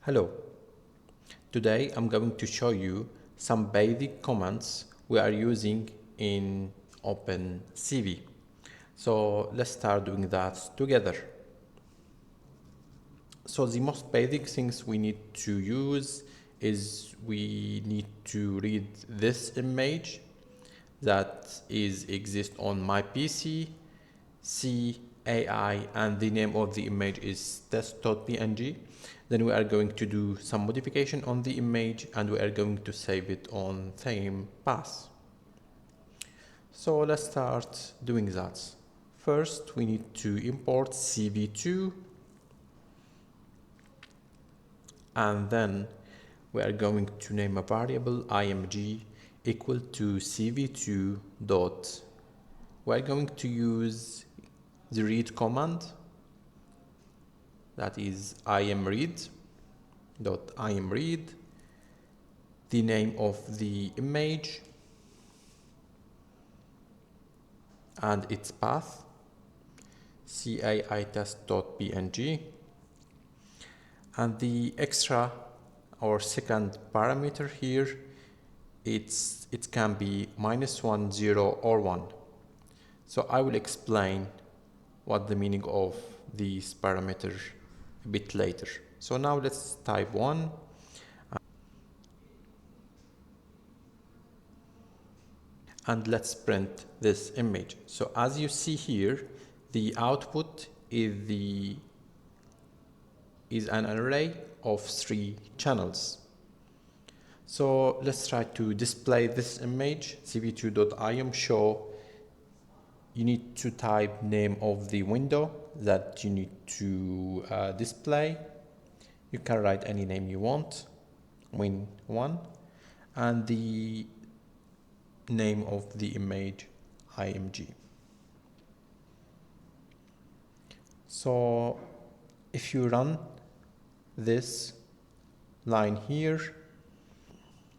Hello, today I'm going to show you some basic commands we are using in OpenCV. So let's start doing that together. So the most basic things we need to use is we need to read this image that exists on my PC, CAI, and the name of the image is test.png. Then we are going to do some modification on the image and we are going to save it on same path. So let's start doing that. First, we need to import cv2, and then we are going to name a variable img equal to cv2 dot. We are going to use the read command, that is imread, the name of the image and its path, cai test.png, and the extra or second parameter here, it can be -1, 0, or 1. So I will explain what the meaning of these parameters a bit later. So now let's type 1 and let's print this image. So as you see here, the output is an array of 3 channels. So let's try to display this image. cv2.im show, you need to type name of the window that you need to display. You can write any name you want, win1, and the name of the image img. So if you run this line here,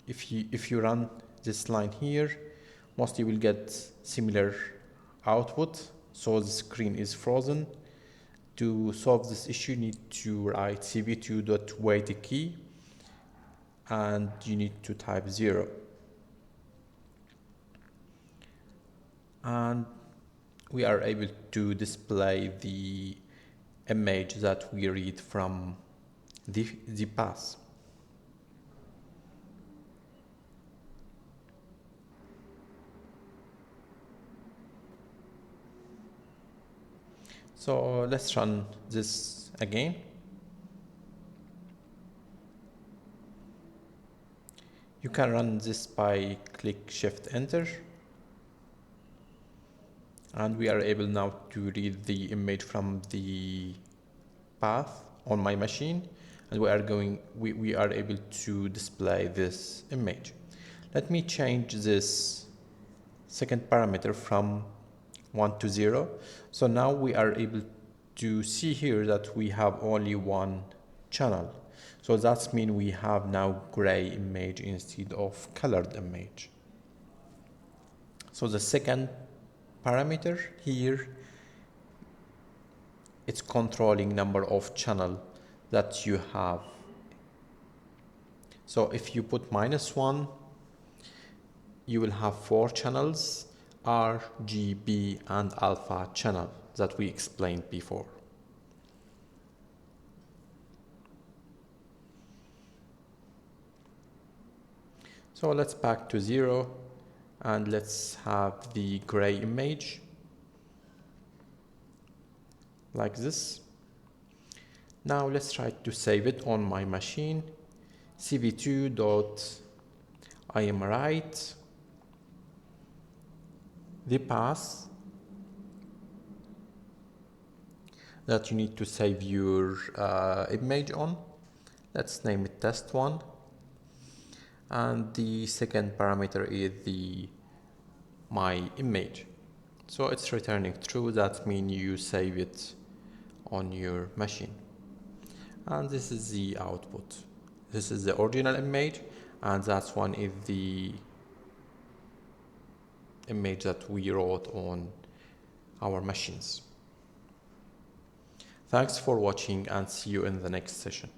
if you run this line here, mostly will get similar output, so the screen is frozen. To solve this issue, you need to write cv2.wait key and you need to type 0. And we are able to display the image that we read from the path. So let's run this again. You can run this by click Shift Enter. And we are able now to read the image from the path on my machine, and we are able to display this image. Let me change this second parameter from 1 to 0. So now we are able to see here that we have only one channel. So that means we have now gray image instead of colored image. So the second parameter here, it's controlling number of channel that you have. So if you put -1, you will have 4 channels, R, G, B, and alpha channel that we explained before. So let's back to 0 and let's have the gray image like this. Now let's try to save it on my machine. cv2.imwrite the path that you need to save your image on. Let's name it test1, and the second parameter is my image. So it's returning true. That means you save it on your machine, and this is the output. This is the original image, and that one is the image that we wrote on our machines. Thanks for watching and see you in the next session.